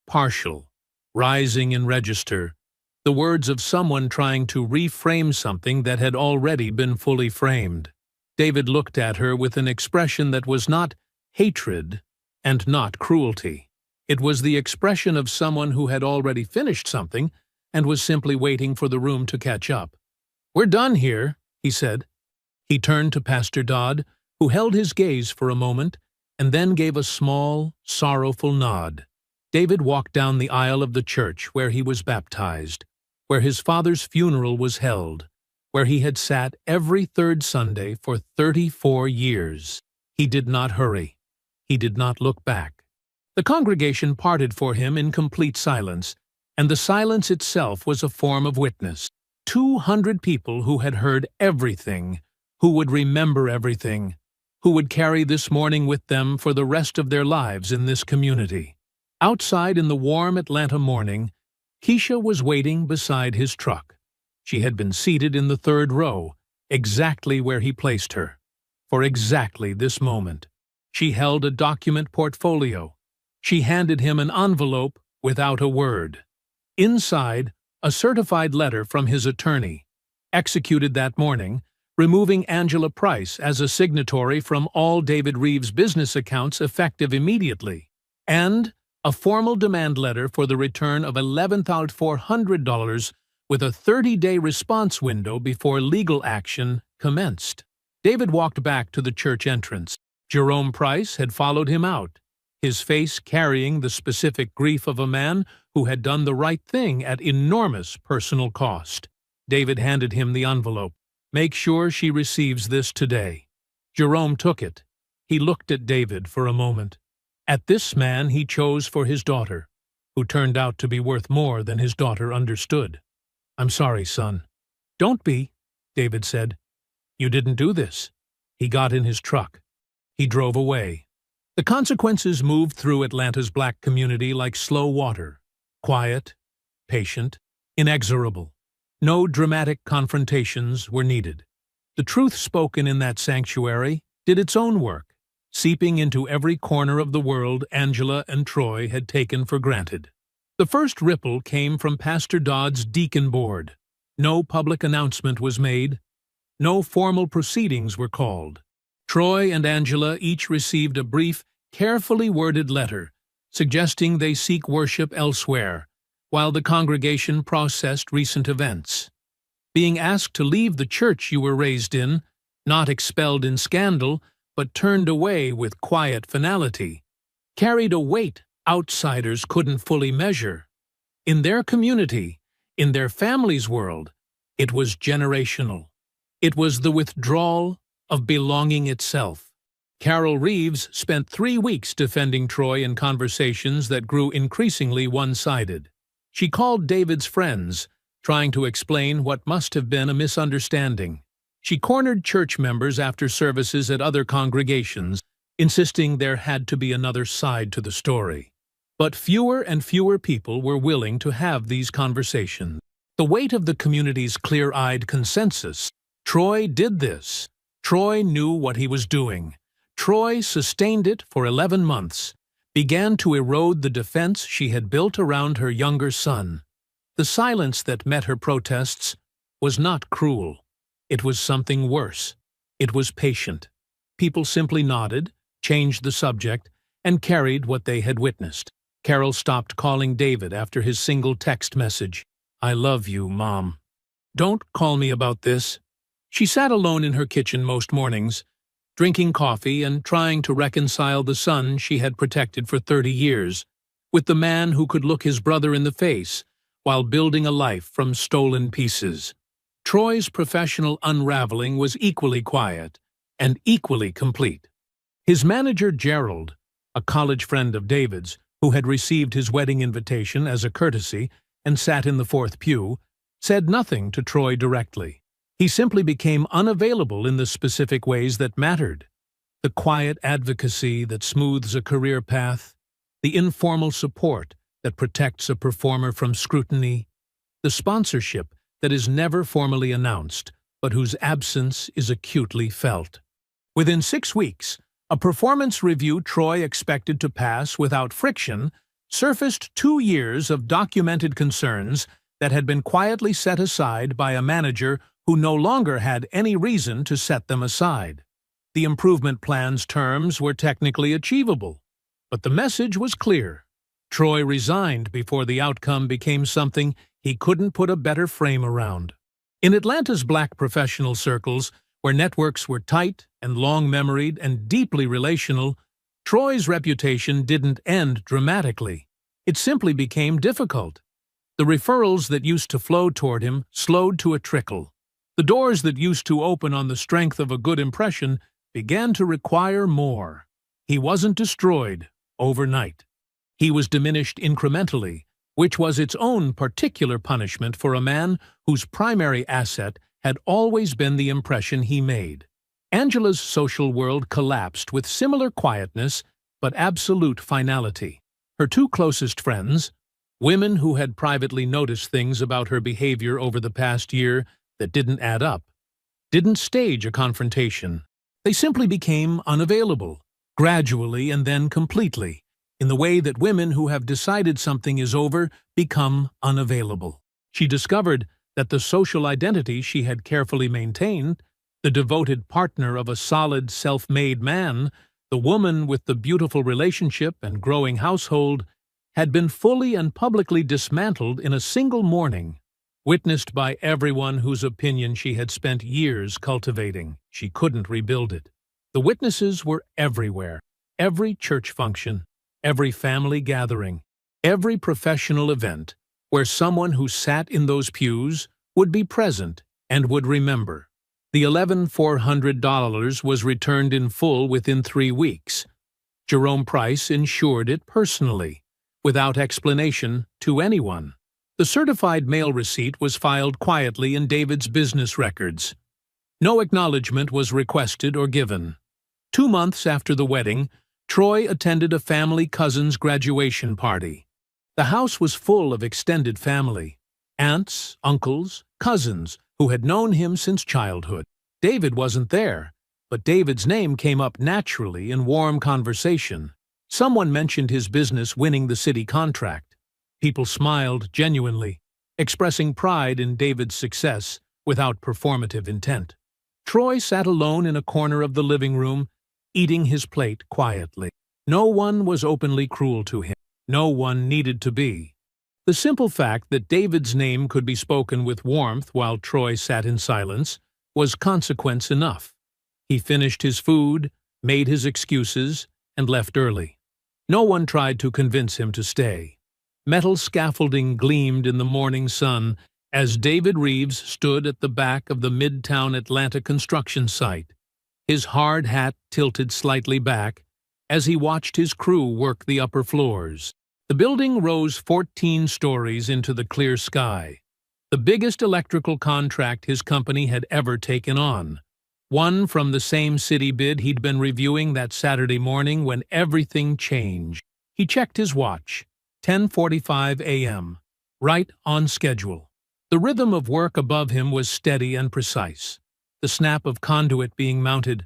partial, rising in register, the words of someone trying to reframe something that had already been fully framed. David looked at her with an expression that was not hatred and not cruelty. It was the expression of someone who had already finished something and was simply waiting for the room to catch up. "We're done here," he said. He turned to Pastor Dodd, who held his gaze for a moment and then gave a small, sorrowful nod. David walked down the aisle of the church where he was baptized, where his father's funeral was held, where he had sat every third Sunday for 34 years. He did not hurry. He did not look back. The congregation parted for him in complete silence, and the silence itself was a form of witness. 200 people who had heard everything, who would remember everything, who would carry this morning with them for the rest of their lives in this community. Outside in the warm Atlanta morning, Keisha was waiting beside his truck. She had been seated in the third row, exactly where he placed her, for exactly this moment. She held a document portfolio. She handed him an envelope without a word. Inside, a certified letter from his attorney, executed that morning, removing Angela Price as a signatory from all David Reeves' business accounts effective immediately, and a formal demand letter for the return of $11,400 with a 30-day response window before legal action commenced. David walked back to the church entrance. Jerome Price had followed him out, his face carrying the specific grief of a man who had done the right thing at enormous personal cost. David handed him the envelope. "Make sure she receives this today." Jerome took it. He looked at David for a moment. At this man he chose for his daughter, who turned out to be worth more than his daughter understood. "I'm sorry, son." "Don't be," David said. "You didn't do this." He got in his truck. He drove away. The consequences moved through Atlanta's black community like slow water. Quiet, patient, inexorable. No dramatic confrontations were needed. The truth spoken in that sanctuary did its own work, seeping into every corner of the world Angela and Troy had taken for granted. The first ripple came from Pastor Dodd's deacon board. No public announcement was made. No formal proceedings were called. Troy and Angela each received a brief, carefully worded letter suggesting they seek worship elsewhere, while the congregation processed recent events. Being asked to leave the church you were raised in, not expelled in scandal, but turned away with quiet finality, carried a weight outsiders couldn't fully measure. In their community, in their family's world, it was generational. It was the withdrawal of belonging itself. Carol Reeves spent 3 weeks defending Troy in conversations that grew increasingly one-sided. She called David's friends, trying to explain what must have been a misunderstanding. She cornered church members after services at other congregations, insisting there had to be another side to the story. But fewer and fewer people were willing to have these conversations. The weight of the community's clear-eyed consensus. Troy did this. Troy knew what he was doing. Troy sustained it for 11 months, began to erode the defense she had built around her younger son. The silence that met her protests was not cruel. It was something worse. It was patient. People simply nodded, changed the subject, and carried what they had witnessed. Carol stopped calling David after his single text message. "I love you, Mom. Don't call me about this." She sat alone in her kitchen most mornings, drinking coffee and trying to reconcile the son she had protected for 30 years with the man who could look his brother in the face while building a life from stolen pieces. Troy's professional unraveling was equally quiet and equally complete. His manager, Gerald, a college friend of David's, who had received his wedding invitation as a courtesy and sat in the fourth pew, said nothing to Troy directly. He simply became unavailable in the specific ways that mattered. The quiet advocacy that smooths a career path, the informal support that protects a performer from scrutiny, the sponsorship that is never formally announced, but whose absence is acutely felt. Within 6 weeks, a performance review Troy expected to pass without friction surfaced 2 years of documented concerns that had been quietly set aside by a manager who no longer had any reason to set them aside. The improvement plan's terms were technically achievable, but the message was clear. Troy resigned before the outcome became something he couldn't put a better frame around. In Atlanta's black professional circles, where networks were tight and long-memoried and deeply relational, Troy's reputation didn't end dramatically. It simply became difficult. The referrals that used to flow toward him slowed to a trickle. The doors that used to open on the strength of a good impression began to require more. He wasn't destroyed overnight. He was diminished incrementally, which was its own particular punishment for a man whose primary asset had always been the impression he made. Angela's social world collapsed with similar quietness but absolute finality. Her two closest friends, women who had privately noticed things about her behavior over the past year that didn't add up, didn't stage a confrontation. They simply became unavailable, gradually and then completely, in the way that women who have decided something is over become unavailable. She discovered that the social identity she had carefully maintained, the devoted partner of a solid, self-made man, the woman with the beautiful relationship and growing household, had been fully and publicly dismantled in a single morning, witnessed by everyone whose opinion she had spent years cultivating. She couldn't rebuild it. The witnesses were everywhere. Every church function, every family gathering, every professional event where someone who sat in those pews would be present and would remember. The $11,400 was returned in full within 3 weeks. Jerome Price insured it personally, without explanation to anyone. The certified mail receipt was filed quietly in David's business records. No acknowledgement was requested or given. 2 months after the wedding, Troy attended a family cousin's graduation party. The house was full of extended family, aunts, uncles, cousins who had known him since childhood. David wasn't there, but David's name came up naturally in warm conversation. Someone mentioned his business winning the city contract. People smiled genuinely, expressing pride in David's success without performative intent. Troy sat alone in a corner of the living room, eating his plate quietly. No one was openly cruel to him. No one needed to be. The simple fact that David's name could be spoken with warmth while Troy sat in silence was consequence enough. He finished his food, made his excuses, and left early. No one tried to convince him to stay. Metal scaffolding gleamed in the morning sun as David Reeves stood at the back of the Midtown Atlanta construction site, his hard hat tilted slightly back as he watched his crew work the upper floors. The building rose 14 stories into the clear sky, the biggest electrical contract his company had ever taken on, one from the same city bid he'd been reviewing that Saturday morning when everything changed. He checked his watch, 10:45 a.m., right on schedule. The rhythm of work above him was steady and precise. The snap of conduit being mounted,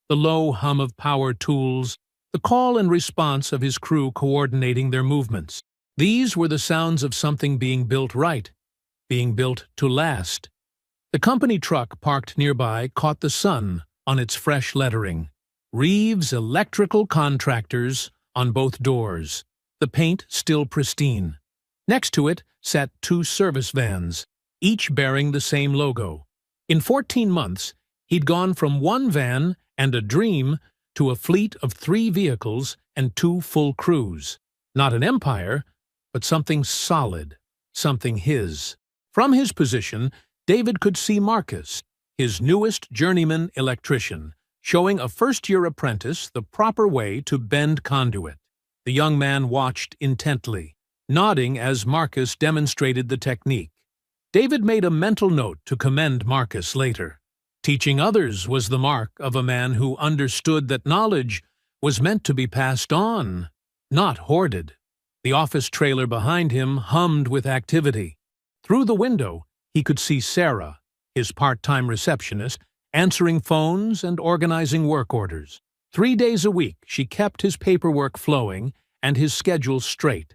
the low hum of power tools, the call and response of his crew coordinating their movements. These were the sounds of something being built right, being built to last. The company truck parked nearby caught the sun on its fresh lettering. Reeves Electrical Contractors on both doors, the paint still pristine. Next to it sat 2 service vans, each bearing the same logo. In 14 months, he'd gone from 1 van and a dream to a fleet of 3 vehicles and 2 full crews. Not an empire, but something solid, something his. From his position, David could see Marcus, his newest journeyman electrician, showing a first-year apprentice the proper way to bend conduit. The young man watched intently, nodding as Marcus demonstrated the technique. David made a mental note to commend Marcus later. Teaching others was the mark of a man who understood that knowledge was meant to be passed on, not hoarded. The office trailer behind him hummed with activity. Through the window, he could see Sarah, his part-time receptionist, answering phones and organizing work orders. 3 days a week, she kept his paperwork flowing and his schedule straight,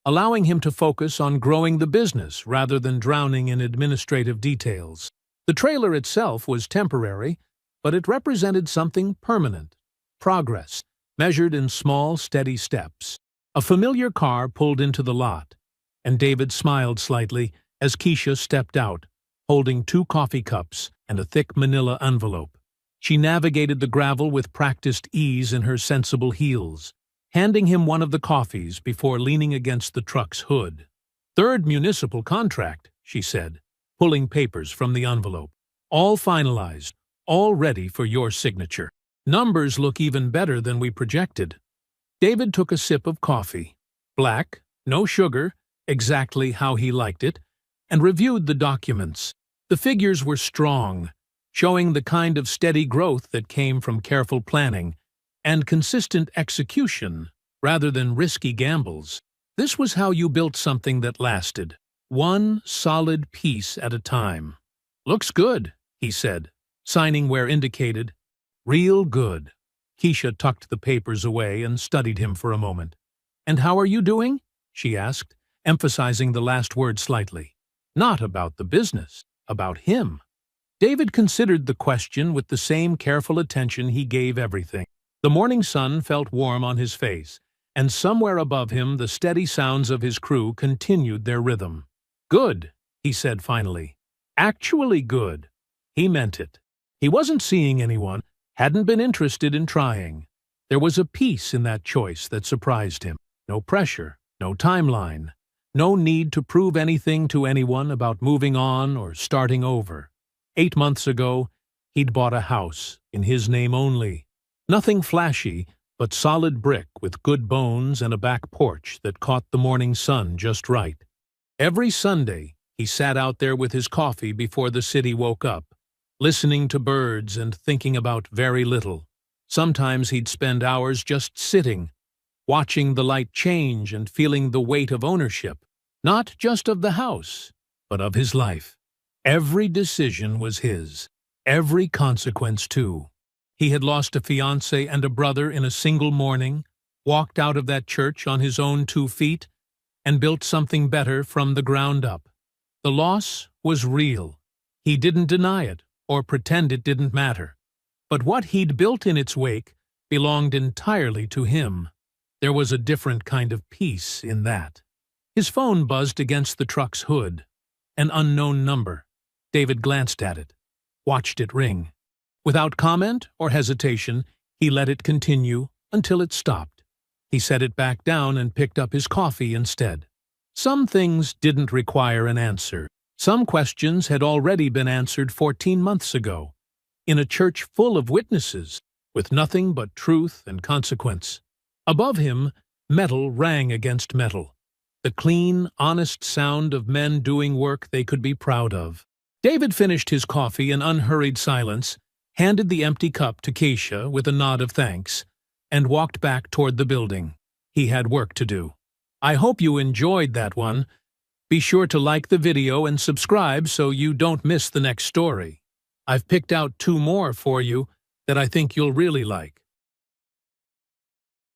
allowing him to focus on growing the business rather than drowning in administrative details. The trailer itself was temporary, but it represented something permanent, progress, measured in small, steady steps. A familiar car pulled into the lot, and David smiled slightly as Keisha stepped out, holding 2 coffee cups and a thick manila envelope. She navigated the gravel with practiced ease in her sensible heels, handing him one of the coffees before leaning against the truck's hood. "3rd municipal contract," she said, pulling papers from the envelope. "All finalized, all ready for your signature." Numbers look even better than we projected. David took a sip of coffee. Black, no sugar, exactly how he liked it, and reviewed the documents. The figures were strong, showing the kind of steady growth that came from careful planning and consistent execution rather than risky gambles. This was how you built something that lasted, one solid piece at a time. "Looks good," he said, signing where indicated. "Real good." Keisha tucked the papers away and studied him for a moment. "And how are you doing?" she asked, emphasizing the last word slightly. Not about the business, about him. David considered the question with the same careful attention he gave everything. The morning sun felt warm on his face, and somewhere above him the steady sounds of his crew continued their rhythm. "Good," he said finally. "Actually good." He meant it. He wasn't seeing anyone, hadn't been interested in trying. There was a peace in that choice that surprised him. No pressure, no timeline, no need to prove anything to anyone about moving on or starting over. 8 months ago, he'd bought a house, in his name only. Nothing flashy, but solid brick with good bones and a back porch that caught the morning sun just right. Every Sunday, he sat out there with his coffee before the city woke up, listening to birds and thinking about very little. Sometimes he'd spend hours just sitting, watching the light change and feeling the weight of ownership, not just of the house, but of his life. Every decision was his, every consequence too. He had lost a fiancé and a brother in a single morning, walked out of that church on his own 2 feet, and built something better from the ground up. The loss was real. He didn't deny it or pretend it didn't matter. But what he'd built in its wake belonged entirely to him. There was a different kind of peace in that. His phone buzzed against the truck's hood. An unknown number. David glanced at it, watched it ring. Without comment or hesitation, he let it continue until it stopped. He set it back down and picked up his coffee instead. Some things didn't require an answer. Some questions had already been answered 14 months ago, in a church full of witnesses, with nothing but truth and consequence. Above him, metal rang against metal, the clean, honest sound of men doing work they could be proud of. David finished his coffee in unhurried silence, handed the empty cup to Keisha with a nod of thanks, and walked back toward the building. He had work to do. I hope you enjoyed that one. Be sure to like the video and subscribe so you don't miss the next story. I've picked out 2 more for you that I think you'll really like.